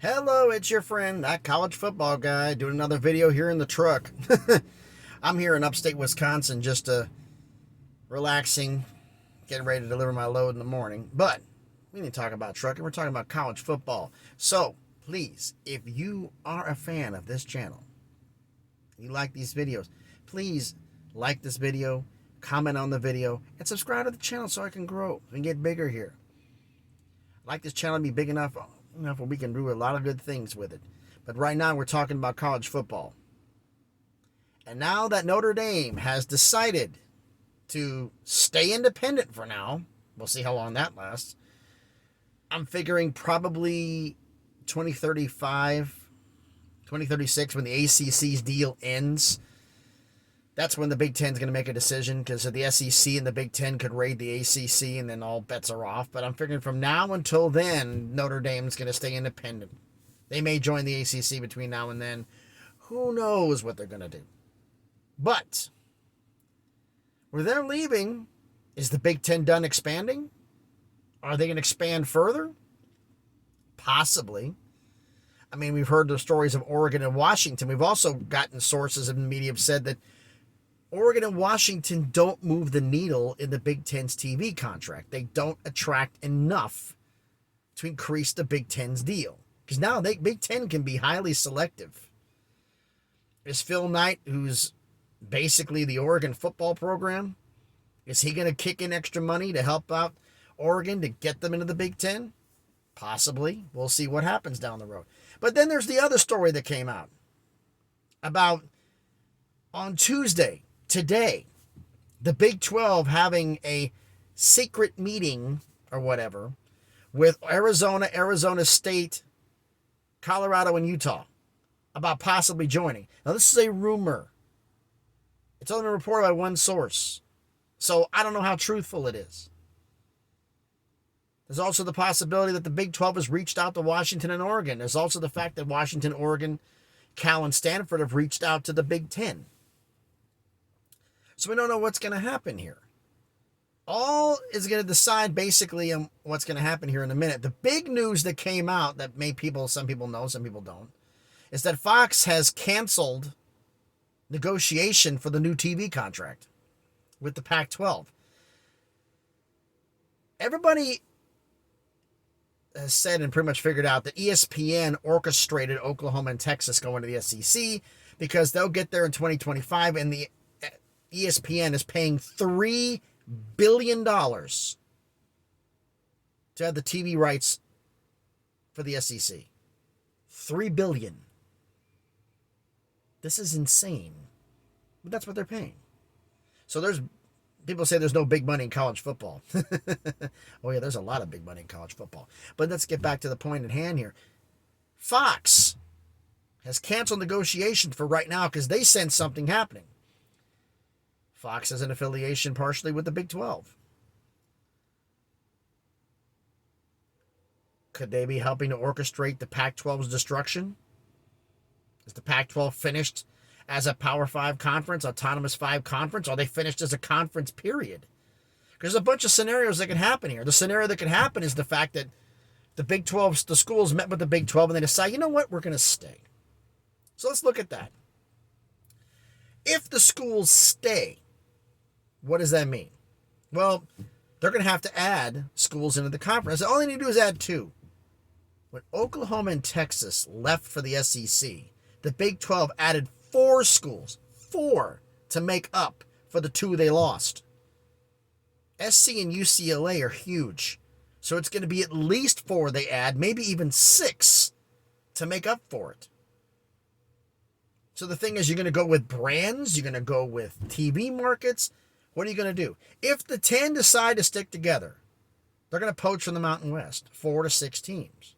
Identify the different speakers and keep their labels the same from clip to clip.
Speaker 1: Hello, it's your friend, that college football guy, doing another video here in the truck. I'm here in upstate Wisconsin just relaxing, getting ready to deliver my load in the morning. But we didn't talk about trucking, we're talking about college football. So, please, if you are a fan of this channel, you like these videos, please like this video, comment on the video, and subscribe to the channel so I can grow and get bigger here. I'd like this channel to be big enough where we can do a lot of good things with it. But right now we're talking about college football. And now that Notre Dame has decided to stay independent for now, we'll see how long that lasts. I'm figuring probably 2035, 2036 when the ACC's deal ends. That's when the Big Ten is going to make a decision, because the SEC and the Big Ten could raid the ACC and then all bets are off. But I'm figuring from now until then, Notre Dame is going to stay independent. They may join the ACC between now and then. Who knows what they're going to do. But where they're leaving, is the Big Ten done expanding? Are they going to expand further? Possibly. I mean, we've heard the stories of Oregon and Washington. We've also gotten sources in the media have said that Oregon and Washington don't move the needle in the Big Ten's TV contract. They don't attract enough to increase the Big Ten's deal. Because now Big Ten can be highly selective. Is Phil Knight, who's basically the Oregon football program, is he going to kick in extra money to help out Oregon to get them into the Big Ten? Possibly. We'll see what happens down the road. But then there's the other story that came out about on Tuesday, today, the Big 12 having a secret meeting or whatever with Arizona, Arizona State, Colorado, and Utah about possibly joining. Now, this is a rumor. It's only reported by one source. So I don't know how truthful it is. There's also the possibility that the Big 12 has reached out to Washington and Oregon. There's also the fact that Washington, Oregon, Cal, and Stanford have reached out to the Big 10. So we don't know what's going to happen here. All is going to decide basically on what's going to happen here in a minute. The big news that came out that some people know, some people don't, is that Fox has canceled negotiation for the new TV contract with the Pac-12. Everybody has said and pretty much figured out that ESPN orchestrated Oklahoma and Texas going to the SEC because they'll get there in 2025, and the ESPN is paying $3 billion to have the TV rights for the SEC. $3 billion. This is insane. But that's what they're paying. So people say there's no big money in college football. Oh yeah, there's a lot of big money in college football. But let's get back to the point at hand here. Fox has canceled negotiations for right now because they sense something happening. Fox has an affiliation partially with the Big 12. Could they be helping to orchestrate the Pac-12's destruction? Is the Pac-12 finished as a Power 5 conference, Autonomous 5 conference? Are they finished as a conference, period? There's a bunch of scenarios that can happen here. The scenario that could happen is the fact that the Big 12, the schools met with the Big 12 and they decide, you know what, we're going to stay. So let's look at that. If the schools stay, what does that mean? Well, they're going to have to add schools into the conference. All they need to do is add 2. When Oklahoma and Texas left for the SEC, the Big 12 added 4 schools. 4 to make up for the 2 they lost. SC and UCLA are huge. So it's going to be at least 4 they add, maybe even 6 to make up for it. So the thing is, you're going to go with brands, you're going to go with TV markets. What are you going to do? If the 10 decide to stick together, they're going to poach from the Mountain West, 4 to 6 teams.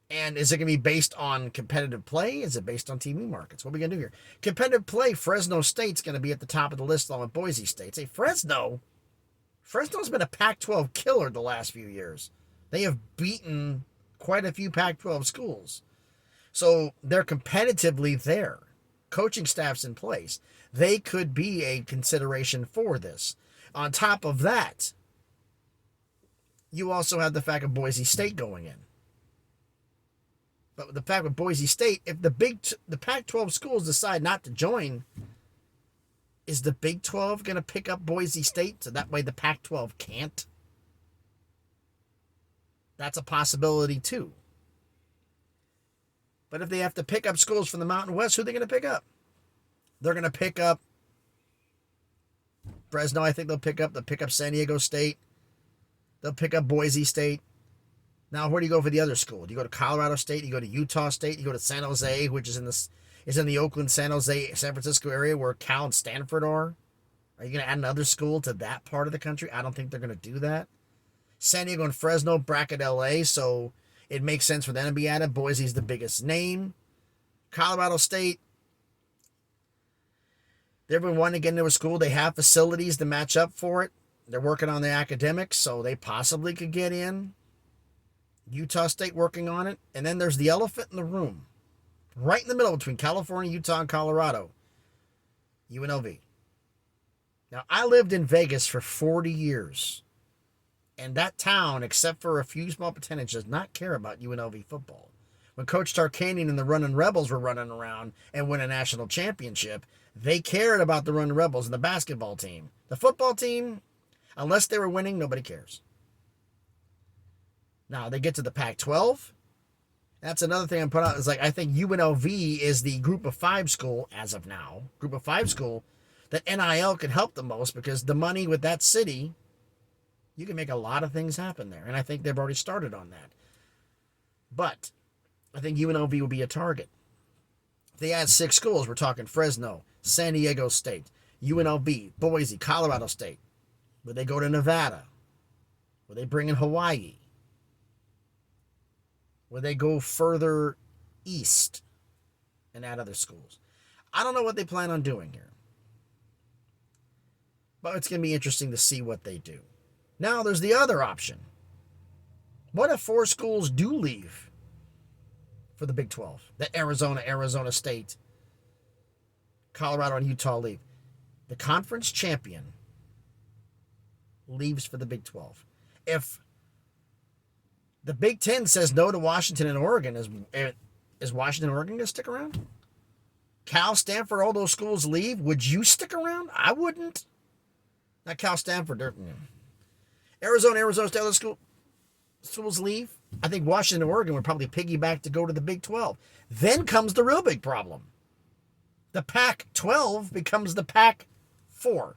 Speaker 1: And is it going to be based on competitive play? Is it based on TV markets? What are we going to do here? Competitive play, Fresno State's going to be at the top of the list along with Boise State. Say, Fresno's been a Pac-12 killer the last few years. They have beaten quite a few Pac-12 schools. So they're competitively there. Coaching staff's in place. They could be a consideration for this. On top of that, you also have the fact of Boise State going in. But the fact with Boise State, if the Pac-12 schools decide not to join, is the Big 12 going to pick up Boise State so that way the Pac-12 can't? That's a possibility too. But if they have to pick up schools from the Mountain West, who are they going to pick up? They're going to pick up Fresno, I think they'll pick up. They'll pick up San Diego State. They'll pick up Boise State. Now, where do you go for the other school? Do you go to Colorado State? Do you go to Utah State? Do you go to San Jose, which is in the Oakland, San Jose, San Francisco area where Cal and Stanford are? Are you going to add another school to that part of the country? I don't think they're going to do that. San Diego and Fresno bracket LA, so it makes sense for them to be added. Boise's the biggest name. Colorado State, they've been wanting to get into a school. They have facilities to match up for it. They're working on the academics, so they possibly could get in. Utah State working on it. And then there's the elephant in the room. Right in the middle between California, Utah, and Colorado. UNLV. Now, I lived in Vegas for 40 years. And that town, except for a few small percentage, does not care about UNLV football. When Coach Tarkanian and the Runnin' Rebels were running around and win a national championship, they cared about the Runnin' Rebels and the basketball team. The football team, unless they were winning, nobody cares. Now, they get to the Pac-12. That's another thing I'm putting out. Is like, I think UNLV is the group of five school, as of now, group of five school, that NIL could help the most because the money with that city, you can make a lot of things happen there. And I think they've already started on that. But I think UNLV will be a target. If they add 6 schools, we're talking Fresno, San Diego State, UNLV, Boise, Colorado State. Would they go to Nevada? Would they bring in Hawaii? Would they go further east and add other schools? I don't know what they plan on doing here. But it's going to be interesting to see what they do. Now, there's the other option. What if 4 schools do leave for the Big 12? That Arizona State, Colorado, and Utah leave. The conference champion leaves for the Big 12. If the Big 10 says no to Washington and Oregon, is Washington and Oregon going to stick around? Cal, Stanford, all those schools leave. Would you stick around? I wouldn't. Not Cal, Stanford. Arizona State, other schools leave. I think Washington and Oregon would probably piggyback to go to the Big 12. Then comes the real big problem. The Pac-12 becomes the Pac-4.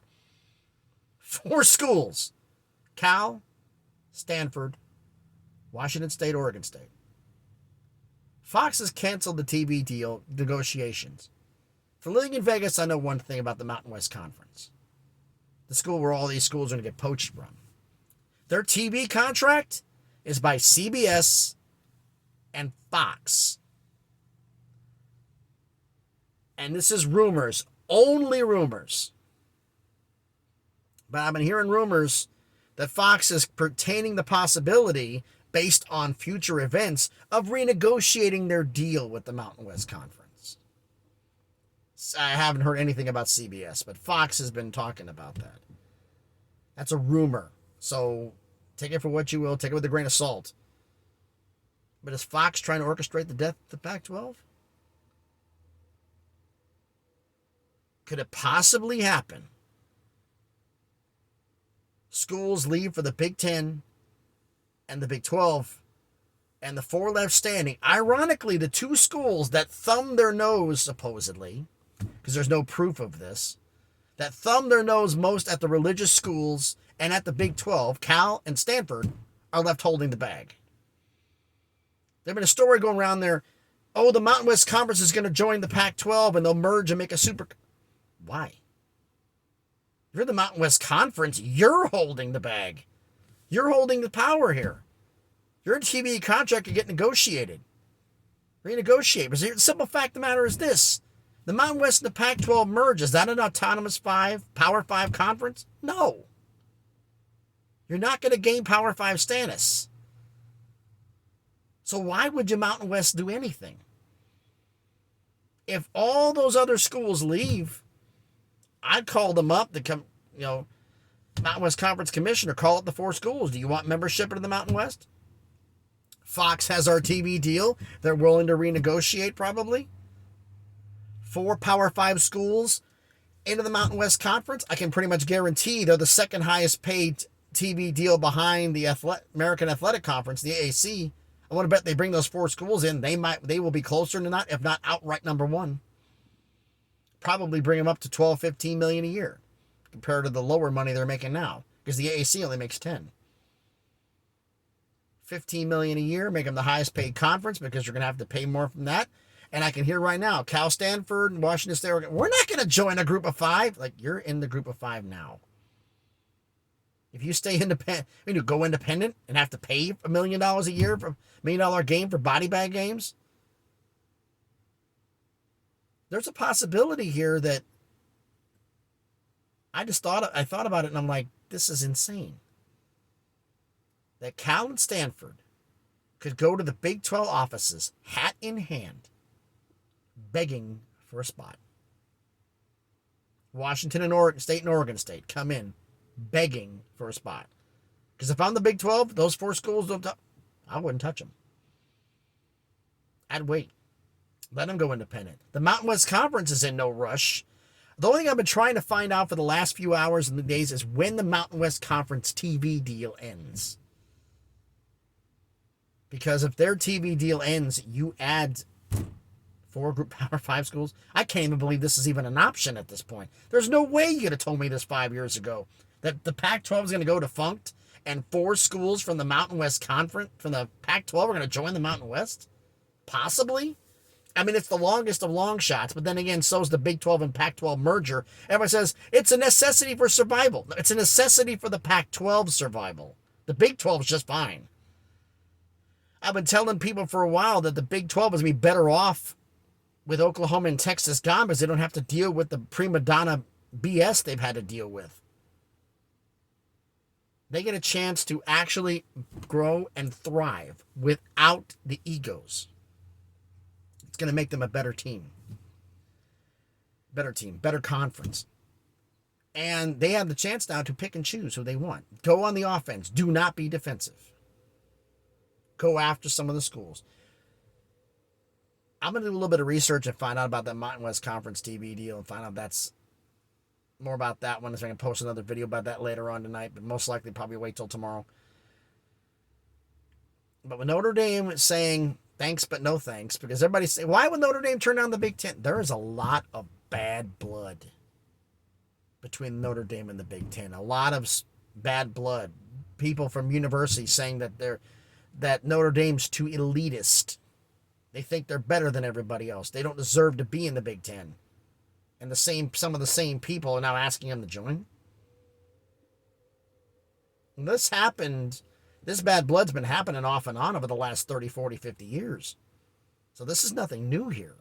Speaker 1: 4 schools. Cal, Stanford, Washington State, Oregon State. Fox has canceled the TV deal negotiations. For living in Vegas, I know one thing about the Mountain West Conference. The school where all these schools are going to get poached from. Their TV contract is by CBS and Fox. And this is rumors, only rumors. But I've been hearing rumors that Fox is pertaining the possibility, based on future events, of renegotiating their deal with the Mountain West Conference. I haven't heard anything about CBS, but Fox has been talking about that. That's a rumor. So take it for what you will. Take it with a grain of salt. But is Fox trying to orchestrate the death of the Pac-12? Could it possibly happen? Schools leave for the Big 10 and the Big 12, and the 4 left standing. Ironically, the 2 schools that thumb their nose, supposedly, because there's no proof of this, that thumb their nose most at the religious schools and at the Big 12, Cal and Stanford, are left holding the bag. There's been a story going around there, oh, the Mountain West Conference is going to join the Pac-12 and they'll merge and make a super... Why? If you're the Mountain West Conference, you're holding the bag. You're holding the power here. Your TV contract could get negotiated. Renegotiate. But the simple fact of the matter is this. The Mountain West and the Pac-12 merge. Is that an autonomous Power 5 conference? No. You're not going to gain Power 5 status. So why would your Mountain West do anything? If all those other schools leave, I'd call them up to come, Mountain West Conference Commissioner, call up the 4 schools. Do you want membership into the Mountain West? Fox has our TV deal. They're willing to renegotiate probably. 4 Power 5 schools into the Mountain West Conference. I can pretty much guarantee they're the second highest paid TV deal behind the American Athletic Conference, the AAC. I want to bet they bring those 4 schools in. They will be closer to not, if not outright number 1. Probably bring them up to 12, 15 million a year compared to the lower money they're making now, because the AAC only makes 10. 15 million a year, make them the highest paid conference because you're going to have to pay more from that. And I can hear right now, Cal, Stanford, and Washington State, we're not going to join a group of 5. Like, you're in the group of 5 now. If you stay independent, go independent and have to pay $1 million a year for $1 million game for body bag games, there's a possibility here that I thought about it and I'm like, this is insane. That Cal and Stanford could go to the Big 12 offices, hat in hand, begging for a spot. Washington and Oregon State come in begging for a spot. Because if I'm the Big 12, those 4 schools I wouldn't touch them. I'd wait. Let them go independent. The Mountain West Conference is in no rush. The only thing I've been trying to find out for the last few hours and the days is when the Mountain West Conference TV deal ends. Because if their TV deal ends, you add 4 group Power 5 schools. I can't even believe this is even an option at this point. There's no way you could have told me this 5 years ago, that the Pac-12 is going to go defunct and 4 schools from the Mountain West Conference, from the Pac-12, are going to join the Mountain West? Possibly. I mean, it's the longest of long shots, but then again, so is the Big 12 and Pac-12 merger. Everyone says it's a necessity for survival. It's a necessity for the Pac-12 survival. The Big 12 is just fine. I've been telling people for a while that the Big 12 is going to be better off with Oklahoma and Texas gone because they don't have to deal with the prima donna BS they've had to deal with. They get a chance to actually grow and thrive without the egos. It's going to make them a better team. Better conference. And they have the chance now to pick and choose who they want. Go on the offense. Do not be defensive. Go after some of the schools. I'm going to do a little bit of research and find out about that Mountain West Conference TV deal and find out that's more about that one. So I can post another video about that later on tonight, but most likely probably wait till tomorrow. But with Notre Dame saying thanks but no thanks, because everybody's saying, why would Notre Dame turn down the Big Ten? There is a lot of bad blood between Notre Dame and the Big Ten. A lot of bad blood. People from universities saying that Notre Dame's too elitist. They think they're better than everybody else. They don't deserve to be in the Big Ten. And some of the same people are now asking them to join. And this bad blood's been happening off and on over the last 30, 40, 50 years. So this is nothing new here.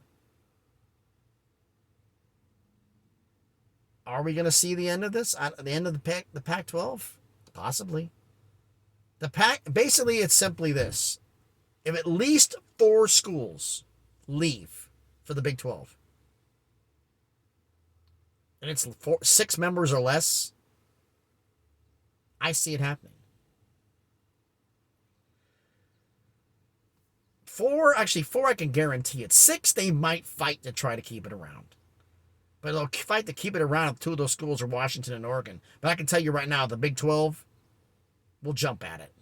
Speaker 1: Are we going to see the end of this? The end of the Pac-12? Possibly. Basically, it's simply this. If at least 4 schools leave for the Big 12, and it's 6 members or less, I see it happening. 4 I can guarantee it. 6, they might fight to try to keep it around. But they'll fight to keep it around if 2 of those schools are Washington and Oregon. But I can tell you right now, the Big 12 will jump at it.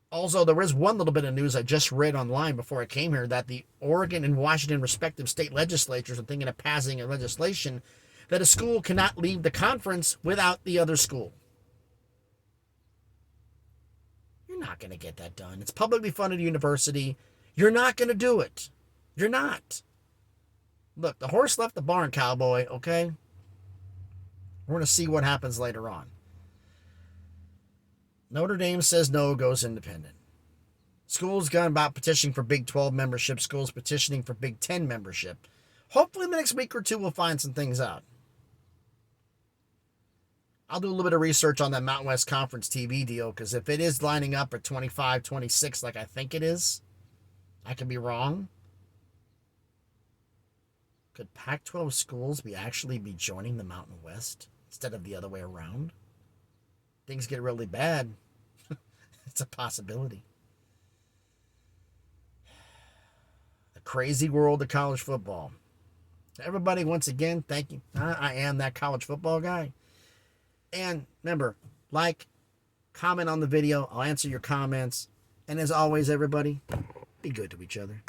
Speaker 1: Also, there is one little bit of news I just read online before I came here, that the Oregon and Washington respective state legislatures are thinking of passing a legislation that a school cannot leave the conference without the other school. You're not going to get that done. It's publicly funded university. You're not going to do it. You're not. Look, the horse left the barn, cowboy, okay? We're going to see what happens later on. Notre Dame says no, goes independent. Schools gone about petitioning for Big 12 membership. Schools petitioning for Big 10 membership. Hopefully in the next week or 2 we'll find some things out. I'll do a little bit of research on that Mountain West Conference TV deal, because if it is lining up at 25, 26 like I think it is, I could be wrong. Could Pac-12 schools actually be joining the Mountain West instead of the other way around? Things get really bad. It's a possibility. The crazy world of college football. Everybody, once again, thank you. I am that college football guy. And remember, like, comment on the video. I'll answer your comments. And as always, everybody, be good to each other.